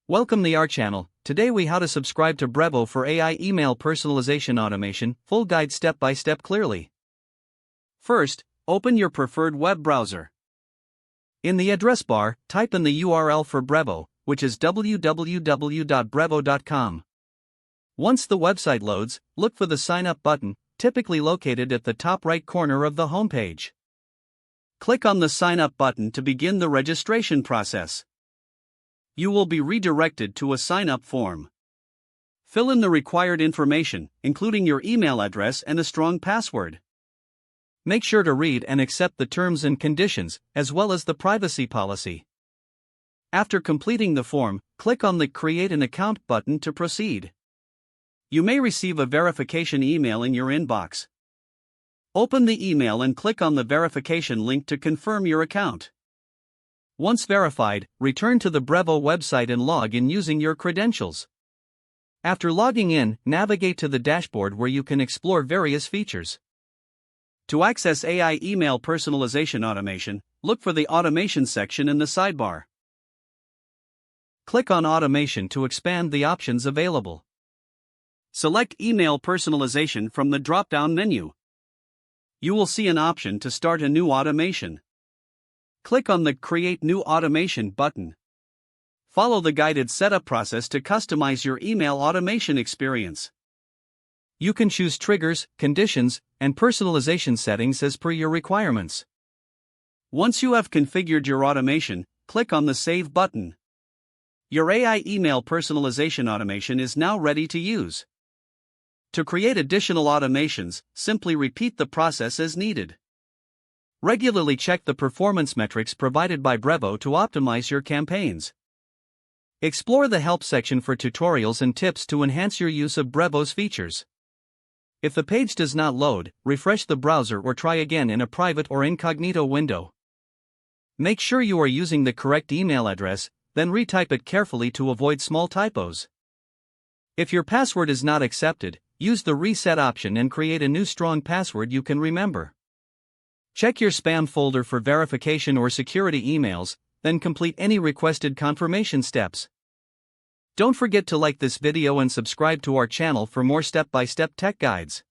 Welcome to our channel. Today we how to subscribe to Brevo for AI email personalization automation, full guide step by step clearly. First, open your preferred web browser. In the address bar, type in the URL for Brevo, which is www.brevo.com. Once the website loads, look for the sign up button, typically located at the top right corner of the homepage. Click on the sign up button to begin the registration process. You will be redirected to a sign-up form. Fill in the required information, including your email address and a strong password. Make sure to read and accept the terms and conditions, as well as the privacy policy. After completing the form, click on the Create an Account button to proceed. You may receive a verification email in your inbox. Open the email and click on the verification link to confirm your account. Once verified, return to the Brevo website and log in using your credentials. After logging in, navigate to the dashboard where you can explore various features. To access AI email personalization automation, look for the Automation section in the sidebar. Click on Automation to expand the options available. Select Email Personalization from the drop-down menu. You will see an option to start a new automation. Click on the Create New Automation button. Follow the guided setup process to customize your email automation experience. You can choose triggers, conditions, and personalization settings as per your requirements. Once you have configured your automation, click on the Save button. Your AI email personalization automation is now ready to use. To create additional automations, simply repeat the process as needed. Regularly check the performance metrics provided by Brevo to optimize your campaigns. Explore the Help section for tutorials and tips to enhance your use of Brevo's features. If the page does not load, refresh the browser or try again in a private or incognito window. Make sure you are using the correct email address, then retype it carefully to avoid small typos. If your password is not accepted, use the Reset option and create a new strong password you can remember. Check your spam folder for verification or security emails, then complete any requested confirmation steps. Don't forget to like this video and subscribe to our channel for more step-by-step tech guides.